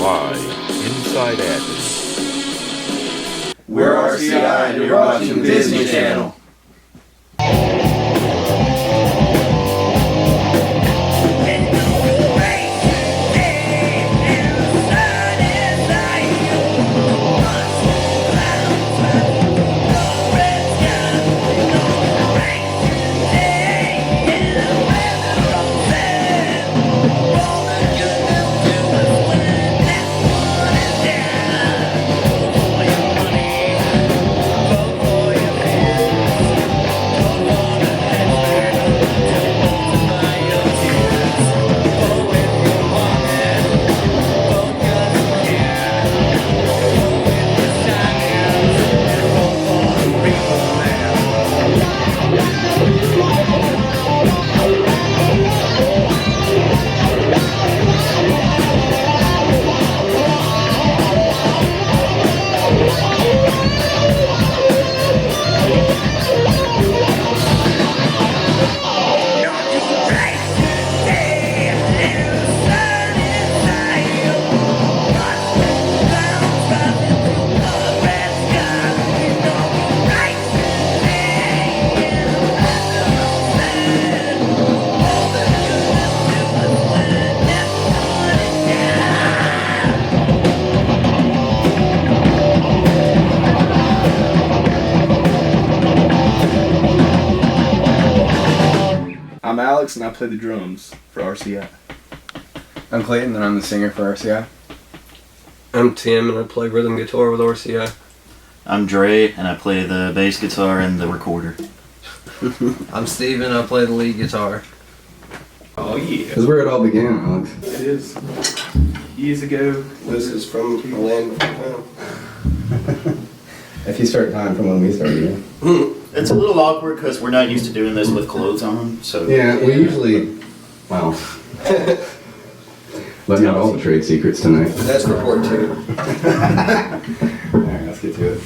Live inside Athens. We're RCI and you're watching Disney Channel. I'm Alex and I play the drums for RCI. I'm Clayton and I'm the singer for RCI. I'm Tim and I play rhythm guitar with RCI. I'm Dre and I play the bass guitar and the recorder. I'm Steven, I play the lead guitar. Oh yeah. This is where it all began, Alex. It is. Years ago. This is from the land before time. If you start time from when we started, yeah. It's a little awkward because we're not used to doing this with clothes on, so... Yeah, we usually, well, letting out all the trade secrets tonight. That's report 2. Alright, let's get to it.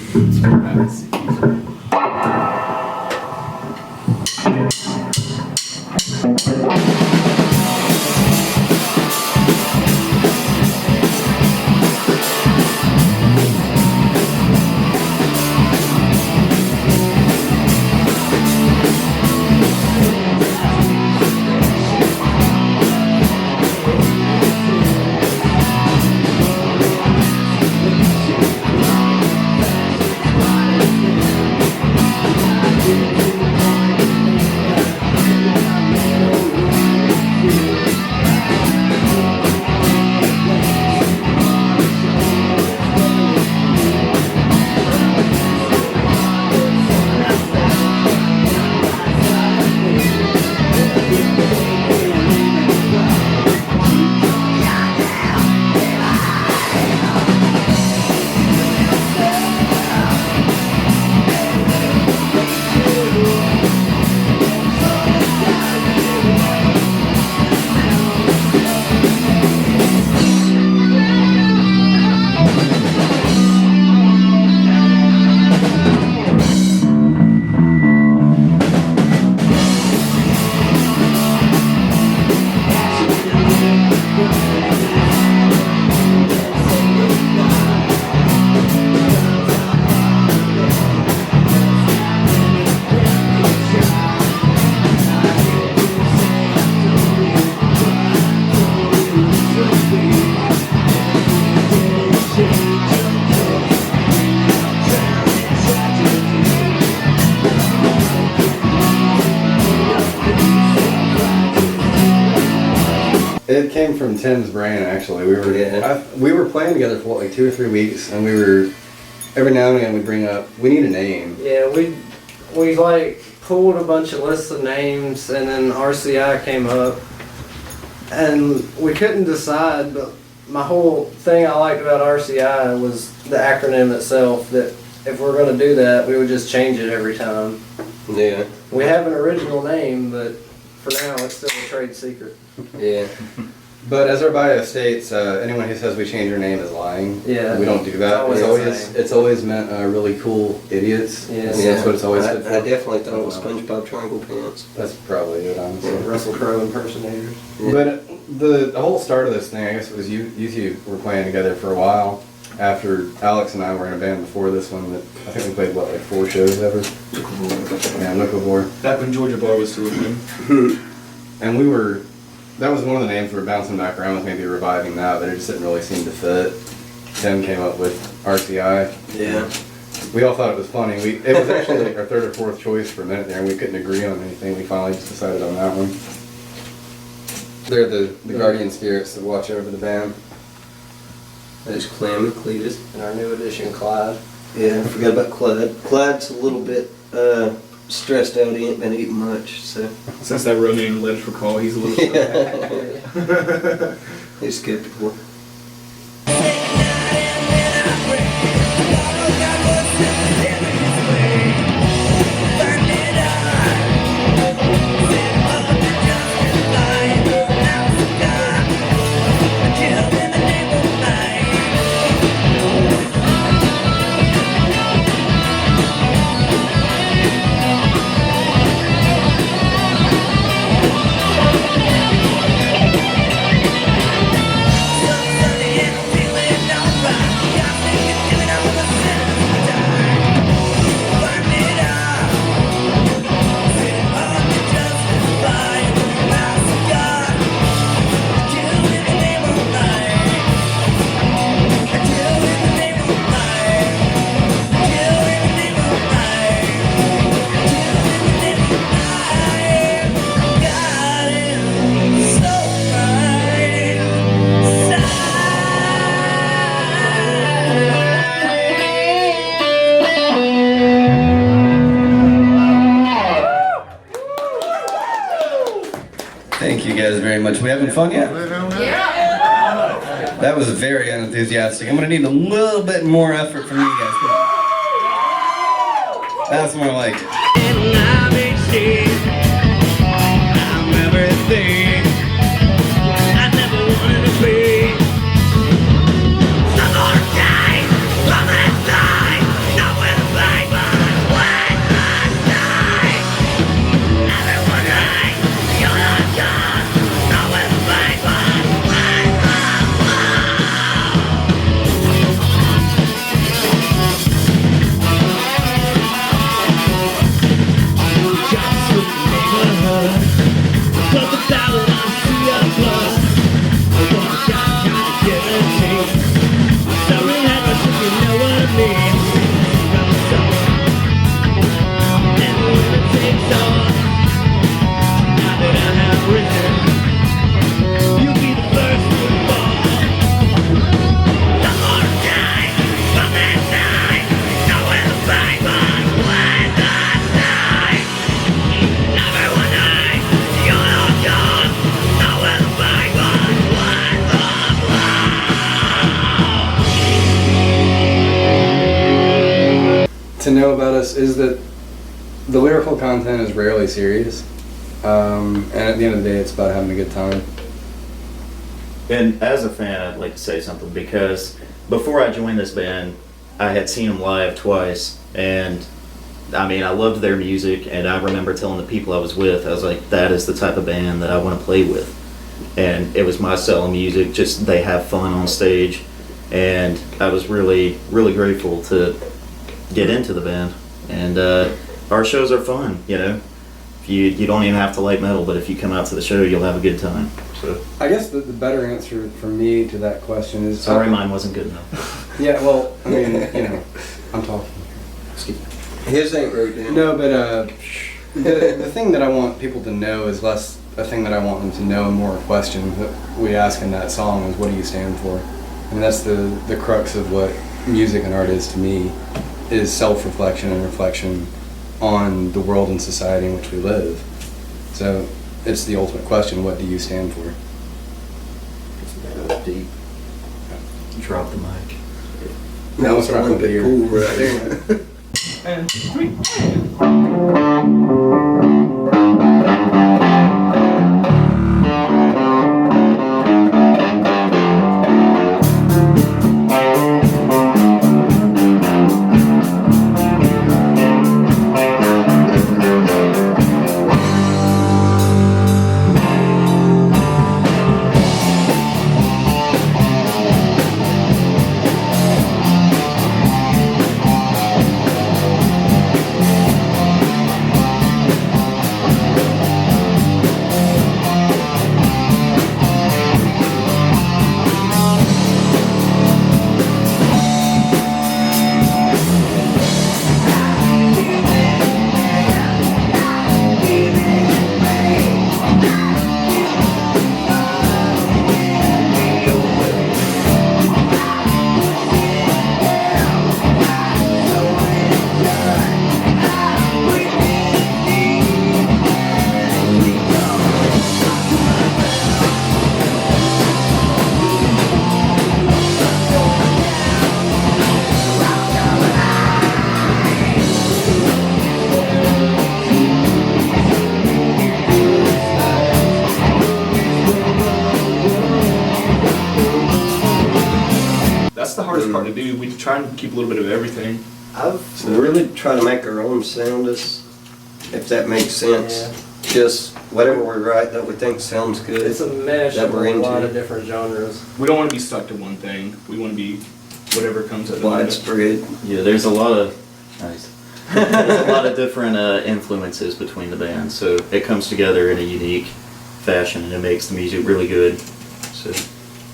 It came from Tim's brain, actually. We were playing together for like 2 or 3 weeks, and we were every now and again we'd bring up we need a name. Yeah, we like pulled a bunch of lists of names, and then RCI came up, and we couldn't decide. But my whole thing I liked about RCI was the acronym itself. That if we're going to do that, we would just change it every time. Yeah. We have an original name, but for now it's still a trade secret. Yeah. But as our bio states, anyone who says we change our name is lying. Yeah. We don't do that. It's always meant really cool idiots. Yeah. That's what it's always I good for. definitely thought it was SpongeBob Triangle Pants. That's probably it, honestly. Russell Crowe impersonators. Yeah. But the whole start of this thing, I guess, was you two were playing together for a while. After Alex and I were in a band before this one, that I think we played what, like 4 shows ever? Yeah, Nickelbore. Back when Georgia Bar was still a thing. And we were, that was one of the names we were bouncing back around with, maybe reviving that, but it just didn't really seem to fit. Tim came up with RCI. Yeah. We all thought it was funny. It was actually like our 3rd or 4th choice for a minute there, and we couldn't agree on anything. We finally just decided on that one. They're the guardian spirits that watch over the band. There's Clem and Cletus. And our new addition, Clyde. Yeah, I forgot about Clyde. Clyde's a little bit stressed out. He ain't been eating much, so. Since that Romeo letters for call, he's a little He's skeptical. Thank you guys very much. We having fun yet? Yeah. That was very unenthusiastic. I'm gonna need a little bit more effort from you guys. That's more like it. I'm everything I never wanted to be. Some more day, from that side, nowhere to play but when I die. Everyone right, you're not gone, nowhere to play but when just the neighborhood. Put the ballad on your blood. One shot kind of guarantee. Sorry, head, but if you know what I mean. From the summer. And when it takes off, now that I have risen, you'll be the first to fall. The more time from that night, nowhere to find but when I die. Everyone night, you're not gone, nowhere to find but when To know about us is that the lyrical content is rarely serious, and at the end of the day, it's about having a good time. And as a fan, I'd like to say something because before I joined this band, I had seen them live twice, and I mean, I loved their music, and I remember telling the people I was with, I was like, that is the type of band that I want to play with. And it was my style of music, just they have fun on stage, and I was really, really grateful to get into the band. And our shows are fun, you know. You don't even have to like metal, but if you come out to the show, you'll have a good time. So I guess the better answer for me to that question is... sorry, mine wasn't good enough. Yeah, well, I mean, you know, I'm talking. Excuse me. His ain't wrote down. No, but the thing that I want people to know is less a thing that I want them to know and more a question that we ask in that song is, what do you stand for? I mean, that's the crux of what music and art is to me, is self-reflection and reflection on the world and society in which we live. So it's the ultimate question, what do you stand for? That was deep. Drop the mic. That was Drop a little the bit beer. cool right there. And 3. that's the hardest part to do. We try and keep a little bit of everything. We really try to make our own sound, if that makes sense. Yeah. Just whatever we write that we think sounds good. It's a mesh That of we're a into. lot of different genres. We don't want to be stuck to one thing. We want to be whatever comes at the moment. Widespread. Yeah, there's a lot of nice. There's a lot of different influences between the bands, so it comes together in a unique fashion, and it makes the music really good. So,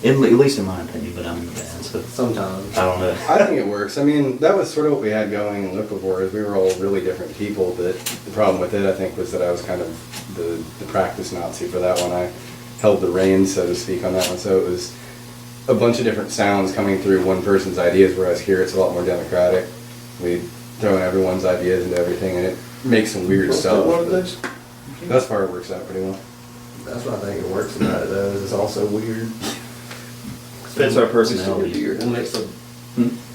at least in my opinion, but I'm in the band, so Sometimes. I don't know. I think it works. I mean, that was sort of what we had going in Liquivore, is we were all really different people, but the problem with it, I think, was that I was kind of the practice Nazi for that one. I held the reins, so to speak, on that one, so it was a bunch of different sounds coming through one person's ideas, whereas here it's a lot more democratic. We throw in everyone's ideas into everything, and it makes some weird stuff. One of those? Thus far, it works out pretty well. That's what I think it works about it though, is it's also weird. Fits our personality. It makes a,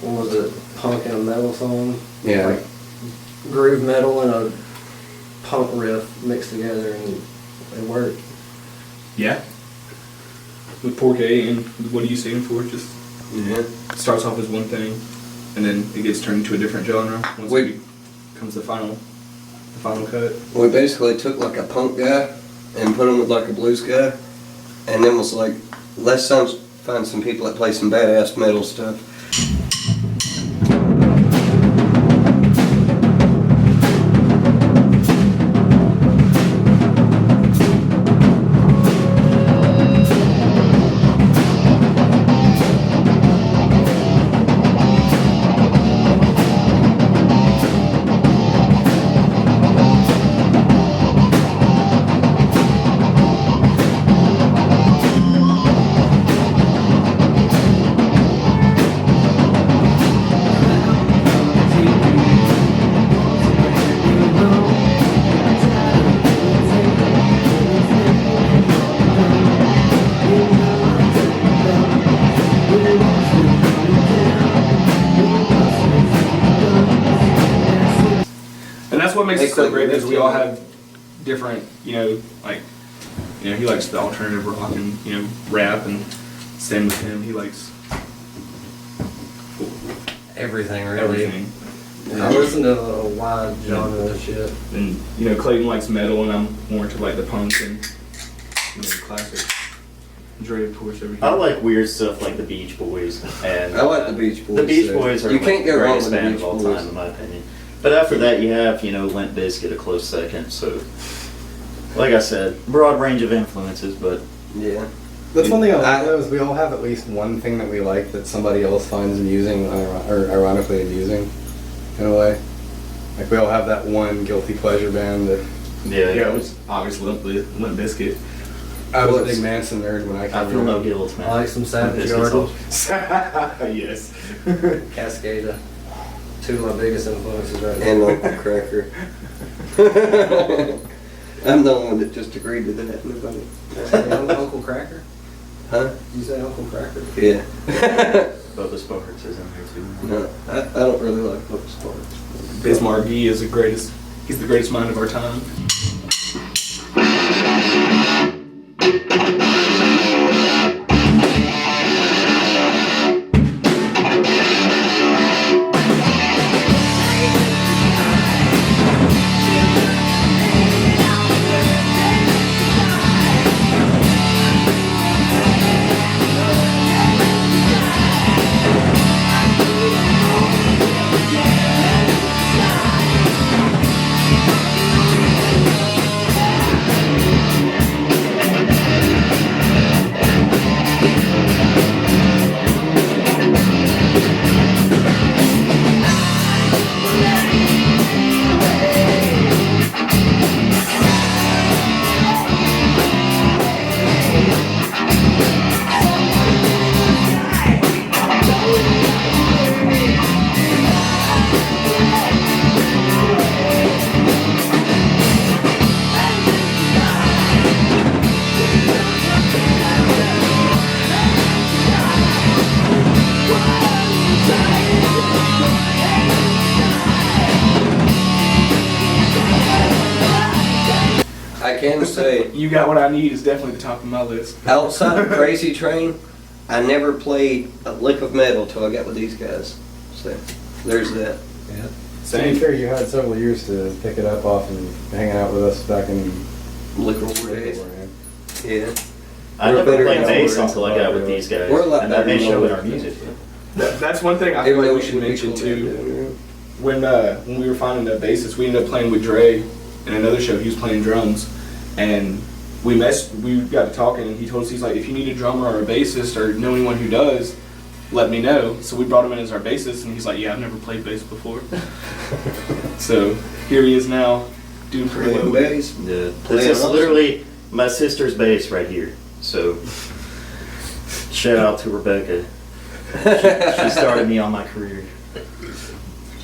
what was it, punk and a metal song? Yeah. Like groove metal and a punk riff mixed together, and it worked. Yeah. With Porky and what do you stand for? Just Yeah. starts off as one thing, and then it gets turned into a different genre once Wait. it becomes the final cut. We basically took like a punk guy and put him with like a blues guy, and then was like, let's find some people that play some badass metal stuff. And that's what makes They it so quit great, is we all riffing. have different, like, he likes the alternative rock and, rap, and same with him, he likes Everything really. everything. I listen to a wide genre of shit. And, Clayton likes metal, and I'm more into like the punk and, classic. Dre, of course, everything. I like weird stuff like the Beach Boys, and I like the Beach Boys. The Beach too. Boys are You like can't the go wrong greatest with the band Beach of all Boys. time, in my opinion. But after that, you have Limp Bizkit a close second. So, like I said, broad range of influences, but Yeah. That's one thing I like though, is we all have at least one thing that we like that somebody else finds amusing, or ironically amusing, in a way. Like we all have that one guilty pleasure band that Yeah, it was obviously Limp Bizkit. I was a big Manson nerd when I came I feel no around. guilt, man. I like some Savage Limp Garden, Bizkit's Yes. Cascada. Two of my biggest influences right now. And Uncle Cracker. I'm the one that just agreed with that. Nobody. Uncle Cracker? Huh? You say Uncle Cracker? Yeah. Bubba Sparks is in there too. No, I don't really like Book Sparks. Bismarck is he's the greatest mind of our time. I can say, You Got What I Need is definitely the top of my list. outside of Crazy Train, I never played a lick of metal till I got with these guys. So there's that. To be Same. fair, you had several years to pick it up off and hanging out with us back in Liquor days. Yeah. I We're never better played now. bass until I got with these guys, We're a lot and that may better show now. in our music. That's one thing I feel like we should mention too. When we were finding a bassist, we ended up playing with Dre in another show. He was playing drums, and we got to talking, and he told us, he's like, if you need a drummer or a bassist or know anyone who does, let me know. So we brought him in as our bassist, and he's like, yeah, I've never played bass before. So here he is now, doing pretty well. Playing bass. Yeah. This Playing is awesome. literally my sister's bass right here. So shout out to Rebecca. She started me on my career.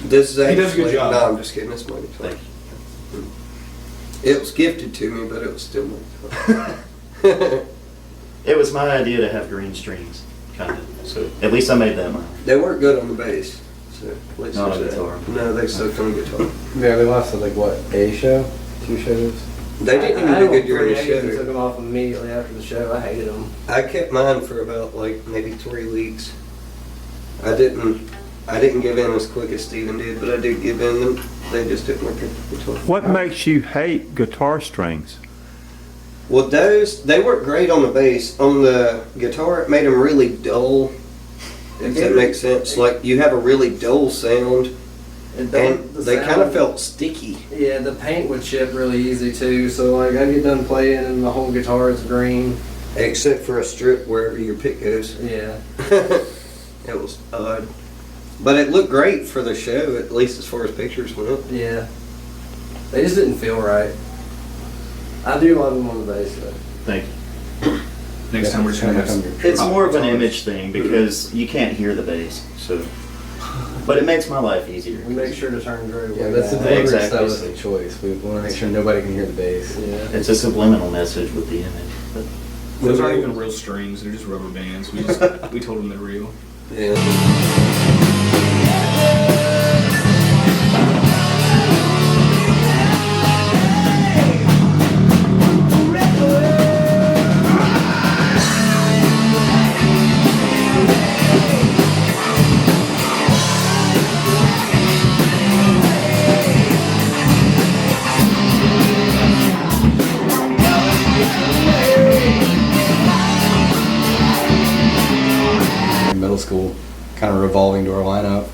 This is He actually, does a good job. No, I'm just kidding. That's my guitar. Thank It was gifted to me, but it was still my guitar. It was my idea to have green strings, kind of. So at least I made that mine. They weren't good on the bass. So at least Not on there's that. guitar. No, they sucked on guitar. Yeah, we lasted like what, a show? 2 shows? They didn't even do good during the Took show. them off immediately after the show. I hated them. I kept mine for about like maybe 3 weeks. I didn't give in as quick as Steven did, but I did give in. Them. They just didn't work at the guitar. What makes you hate guitar strings? Well, they work great on the bass. On the guitar, it made them really dull. If that makes sense. Like you have a really dull sound, and they kind of felt sticky. Yeah, the paint would chip really easy too. So like I get done playing and the whole guitar is green. Except for a strip wherever your pick goes. Yeah. It was odd. But it looked great for the show, at least as far as pictures went. Yeah. They just didn't feel right. I do love them on the bass though. Thank you. Next time we're just gonna have It's more of an image thing because you can't hear the bass. So, but it makes my life easier. We make sure to turn Dre away. Yeah, that's the Yeah, delivery exactly. stylistic choice. We want to make sure nobody can hear the bass. Yeah. It's a subliminal message with the image. But Those aren't even real strings; they're just rubber bands. We told them they're real. Yeah. In middle school, kind of revolving door lineup.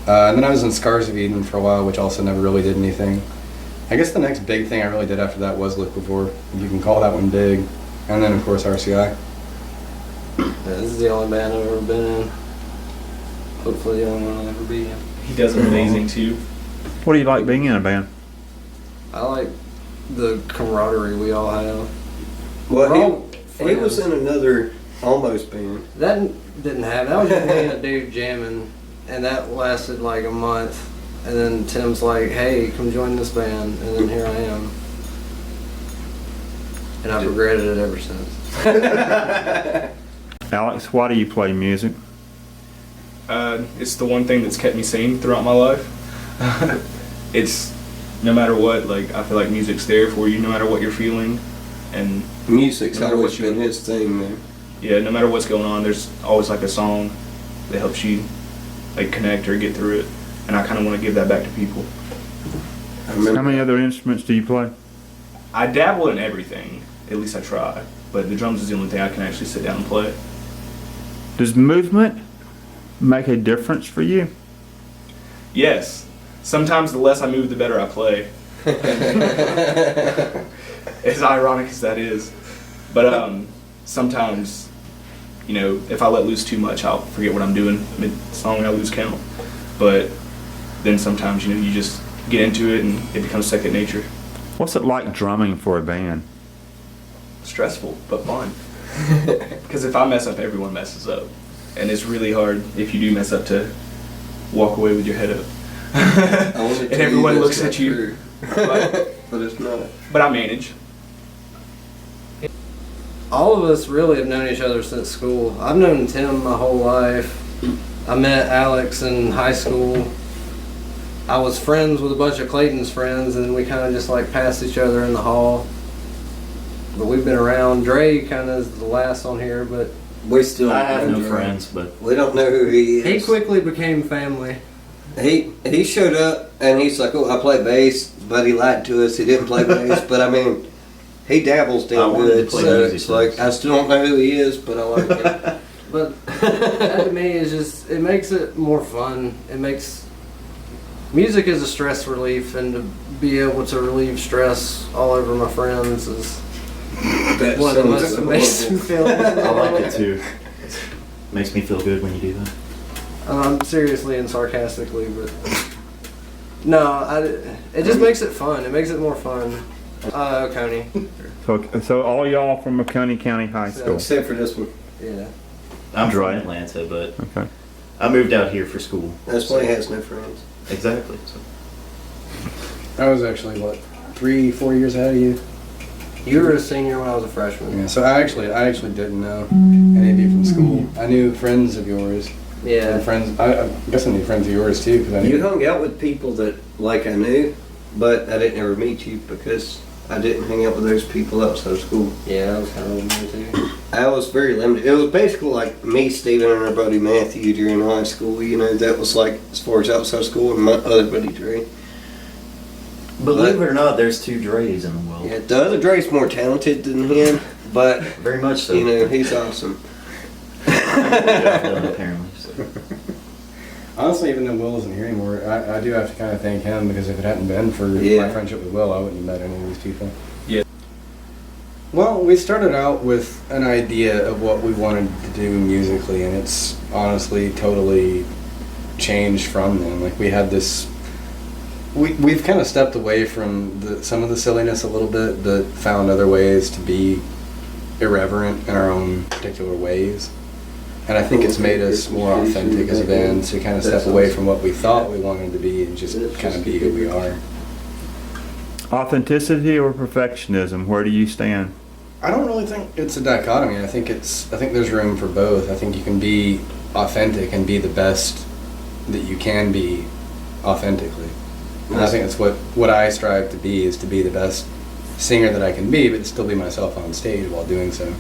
And then I was in Scars of Eden for a while, which also never really did anything. I guess the next big thing I really did after that was Liquivore, if you can call that one big. And then, of course, RCI. Yeah, this is the only band I've ever been in. Hopefully the only one I'll ever be in. He does amazing too. What do you like being in a band? I like the camaraderie we all have. Well, We're all he was fans. in another almost band. That didn't happen. That was just me and a dude jamming, and that lasted like a month. And then Tim's like, "Hey, come join this band," and then here I am. And I've regretted it ever since. Alex, why do you play music? It's the one thing that's kept me sane throughout my life. It's no matter what, like I feel like music's there for you, no matter what you're feeling, and Music's No matter always what you- been his thing, man. yeah, no matter what's going on, there's always like a song that helps you like connect or get through it, and I kind of want to give that back to people. I remember How many other instruments do you play? I dabble in everything, at least I try, but the drums is the only thing I can actually sit down and play. Does movement make a difference for you? Yes, sometimes the less I move, the better I play. As ironic as that is, but sometimes, you know, if I let loose too much, I'll forget what I'm doing mid-song. I lose count. But then sometimes, you know, you just get into it and it becomes second nature. What's it like drumming for a band? Stressful, but fun. Because if I mess up, everyone messes up, and it's really hard if you do mess up to walk away with your head up. I wanna And tell everyone that's looks not at you. true. But, But it's not. but I manage. All of us really have known each other since school. I've known Tim my whole life. I met Alex in high school. I was friends with a bunch of Clayton's friends, and we kind of just like passed each other in the hall. But we've been around. Dre kind of is the last on here, but We still I have don't no know. friends, but We don't know who he is. He quickly became family. He showed up and he's like, oh, I play bass, but he lied to us. He didn't play bass, but I mean, he dabbles I damn wanted to good. play So music, it's like so- I still don't know who he is, but I like him. But that to me is just, it makes it more fun. It makes, music is a stress relief, and to be able to relieve stress all over my friends is one of the most amazing feelings. I like it too. Makes me feel good when you do that. Seriously and sarcastically, but no, it just makes it fun. It makes it more fun. Coney. So all y'all from Oconee County High School. Except for this one. Yeah. I'm from Right. Atlanta, but Okay. I moved out here for school. That's why he has no friends. Exactly. So. I was actually, what, 3-4 years ahead of you? You were a senior when I was a freshman. Yeah, so I actually didn't know any of you from school. I knew friends of yours. Yeah. And friends, I guess I knew friends of yours too, because I knew. You hung out with people that like I knew, but I didn't ever meet you because I didn't hang out with those people outside of school. Yeah, that was kind of limited too. I was very limited. It was basically like me, Steven, and our buddy Matthew during high school. You know, that was like as far as outside school, and my other buddy Dre. Believe it or not, there's 2 Dre's in the world. Yeah, the other Dre's more talented than him, but Very much so. you know, he's awesome. Apparently. So. Honestly, even though Will isn't here anymore, I do have to kind of thank him, because if it hadn't been for Yeah. my friendship with Will, I wouldn't have met any of these people. Yeah. Well, we started out with an idea of what we wanted to do musically, and it's honestly totally changed from then. Like, we had this. We've kind of stepped away from some of the silliness a little bit, but found other ways to be irreverent in our own particular ways. And I think it's made us more authentic as a band to kind of step away from what we thought we wanted to be and just kind of be who we are. Authenticity or perfectionism? Where do you stand? I don't really think it's a dichotomy. I think there's room for both. I think you can be authentic and be the best that you can be authentically. And I think that's what I strive to be, is to be the best singer that I can be, but still be myself on stage while doing so.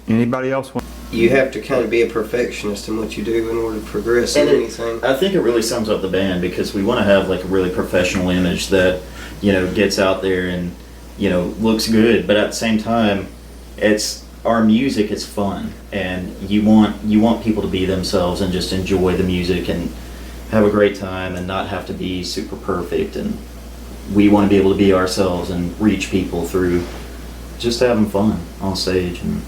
Anybody else want? You have to kind of be a perfectionist in what you do in order to progress in And anything. I think it really sums up the band because we want to have like a really professional image that, you know, gets out there and, you know, looks good, but at the same time, it's our music is fun, and you want people to be themselves and just enjoy the music and have a great time and not have to be super perfect. And we want to be able to be ourselves and reach people through just having fun on stage and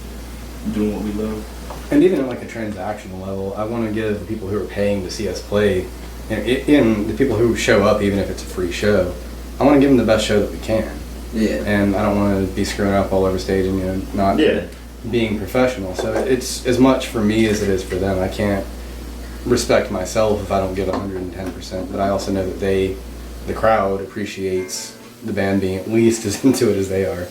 Doing what we love. And even at like a transactional level, I want to give the people who are paying to see us play, and the people who show up, even if it's a free show, I want to give them the best show that we can. Yeah. And I don't want to be screwing up all over stage and, you know, not being professional. So it's as much for me as it is for them. I can't respect myself if I don't give 110%, but I also know that the crowd appreciates the band being at least as into it as they are.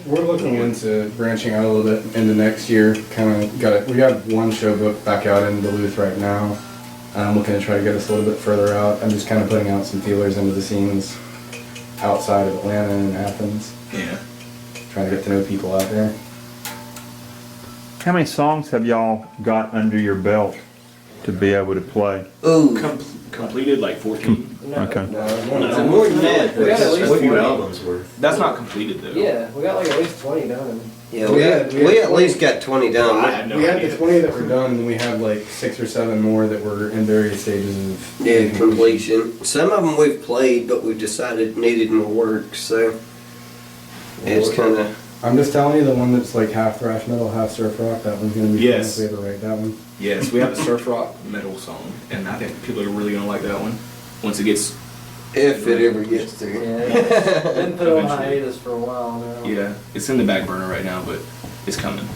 We're looking into branching out a little bit into next year. We got one show booked back out in Duluth right now. I'm looking to try to get us a little bit further out. I'm just kind of putting out some feelers into the scenes outside of Atlanta and Athens. Yeah. Trying to get to know people out there. How many songs have y'all got under your belt to be able to play? Ooh. Completed like 14. Okay. More than that. We got at least a few 20. albums worth. That's not completed though. Yeah, we got like at least 20 done. Yeah, We had we at 20. least got 20 I done. had no We had idea. the 20 that were done, and we had like 6 or 7 more that were in various stages of Yeah, completion. Some of them we've played, but we've decided needed more work, so it's kind of. I'm just telling you, the one that's like half thrash metal, half surf rock, that one's gonna be Yes. fun if we ever write that one. Yes, we have a surf rock metal song, and I think people are really gonna like that one once it gets. If it ever gets there. Yeah, been put on Eventually. hiatus for a while now. Yeah, it's in the back burner right now, but it's coming.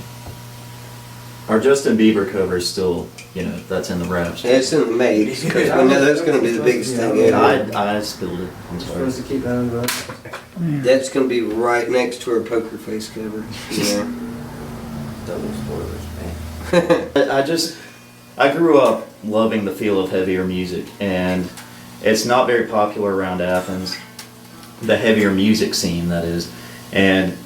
Our Justin Bieber cover is still, you know, that's in the wraps. It's in the mix, because we know that's going to be the biggest thing ever. I spilled it. I'm sorry. Supposed to keep that in the That's going to be right next to our poker face cover. Yeah. double spoilers, man. I grew up loving the feel of heavier music, and it's not very popular around Athens, the heavier music scene, that is. And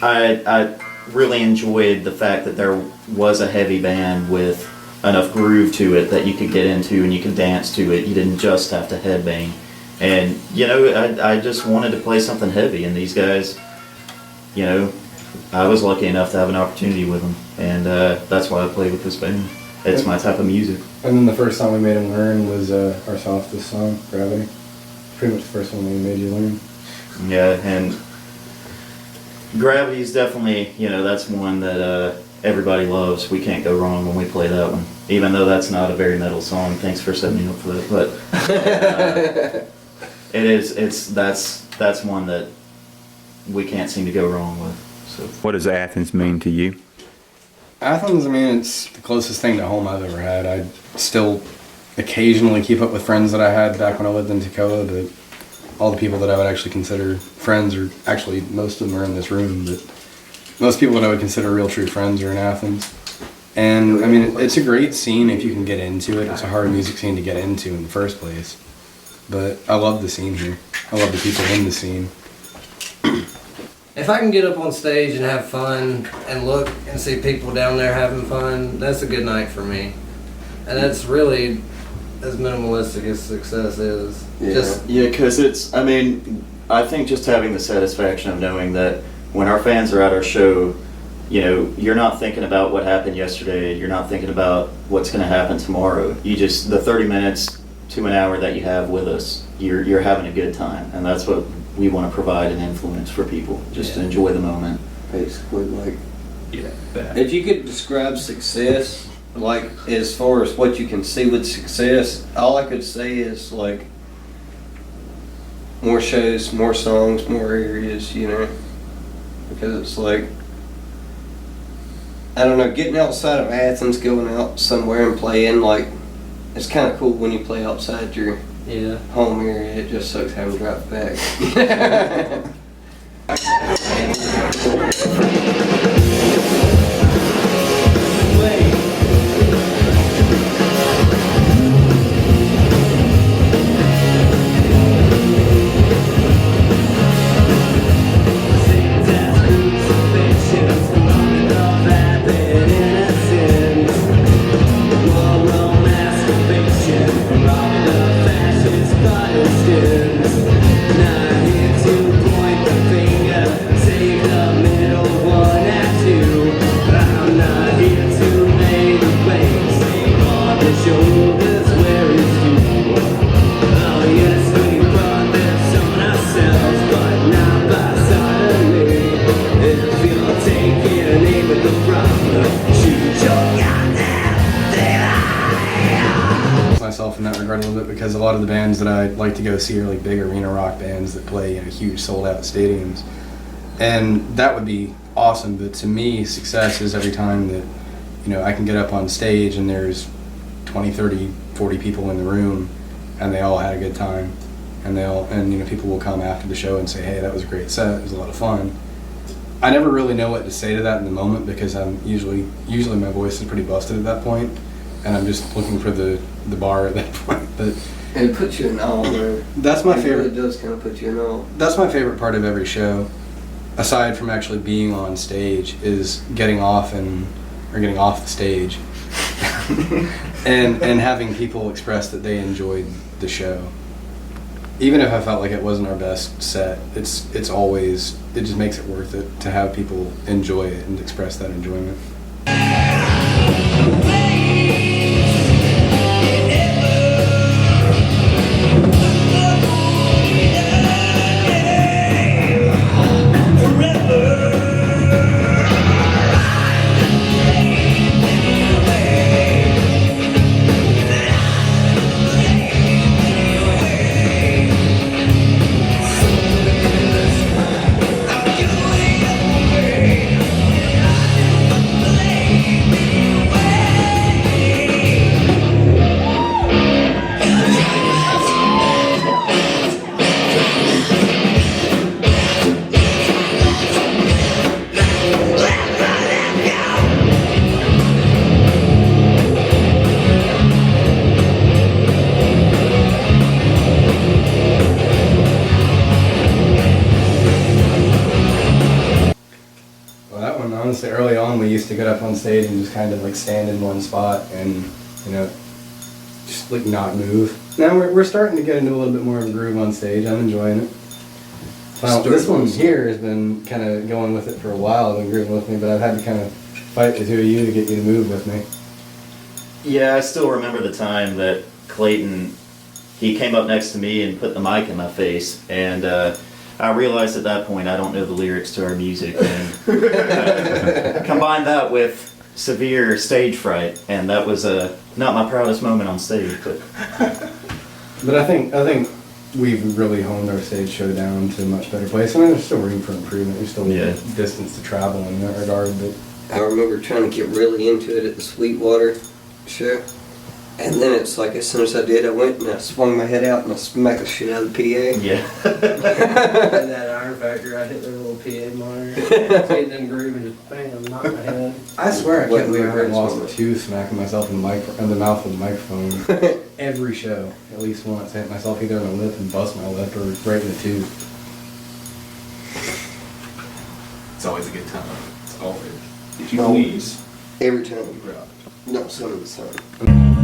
I really enjoyed the fact that there was a heavy band with enough groove to it that you could get into and you could dance to it. You didn't just have to headbang. And, you know, I just wanted to play something heavy, and these guys, you know, I was lucky enough to have an opportunity with them, and that's why I played with this band. It's my type of music. And then the first song we made him learn was our softest song, Gravity. Pretty much the first one we made you learn. Yeah, and Gravity is definitely, you know, that's one that everybody loves. We can't go wrong when we play that one, even though that's not a very metal song. Thanks for setting me up for that, but that's one that we can't seem to go wrong with. So. What does Athens mean to you? Athens, I mean, it's the closest thing to home I've ever had. I still occasionally keep up with friends that I had back when I lived in Toccoa, but all the people that I would actually consider friends are actually, most of them are in this room, but most people that I would consider real true friends are in Athens. And I mean, it's a great scene if you can get into it. It's a hard music scene to get into in the first place. But I love the scene here. I love the people in the scene. If I can get up on stage and have fun and look and see people down there having fun, that's a good night for me. And that's really as minimalistic as success is. Yeah, because it's, I mean, I think just having the satisfaction of knowing that when our fans are at our show, you know, you're not thinking about what happened yesterday, you're not thinking about what's going to happen tomorrow. You just, the 30 minutes to an hour that you have with us, you're having a good time. And that's what we want to provide an influence for people, just to enjoy the moment. Basically, like, if you could describe success, like as far as what you can see with success, all I could say is like more shows, more songs, more areas, you know, because it's like, I don't know, getting outside of Athens, going out somewhere and playing, like, it's kind of cool when you play outside your home area. It just sucks having to drive back. Myself in that regard a little bit, because a lot of the bands that I like to go see are like big arena rock bands that play in huge sold out stadiums, and that would be awesome. But to me, success is every time that, you know, I can get up on stage and there's 20, 30, 40 people in the room and they all had a good time, and you know, people will come after the show and say, hey, that was a great set, it was a lot of fun. I never really know what to say to that in the moment, because I'm usually my voice is pretty busted at that point, and I'm just looking for the bar at that point. But it puts you in awe, though. That's my favorite. It really does kind of put you in awe. That's my favorite part of every show, aside from actually being on stage, is getting off the stage and having people express that they enjoyed the show. Even if I felt like it wasn't our best set, it just makes it worth it to have people enjoy it and express that enjoyment. early on, we used to get up on stage and just kind of like stand in one spot and, you know, just like not move. Now we're starting to get into a little bit more of a groove on stage. I'm enjoying it. Well, this one here has been kind of going with it for a while, been grooving with me, but I've had to kind of fight the two of you to get you to move with me. Yeah, I still remember the time that Clayton, he came up next to me and put the mic in my face, and I realized at that point I don't know the lyrics to our music, and combined that with severe stage fright, and that was not my proudest moment on stage. But I think we've really honed our stage show down to a much better place. I mean, there's still room for improvement. There's still Yeah. distance to travel in that regard, but I remember trying to get really into it at the Sweetwater show. And then it's like, as soon as I did, I went and I swung my head out and I smacked the shit out of the PA. Yeah. At that Iron Factory, I hit their little PA monitor, getting in groove and just bam, knocked my head. I swear I Wasn't can't believe I my haven't greatest lost a moment. tooth smacking myself in the mouth with a microphone. Every show, at least once, I hit myself either in the lip and bust my lip or right in the tooth. It's always a good time. It's always. Did you No. please? Every time. No, some of the time.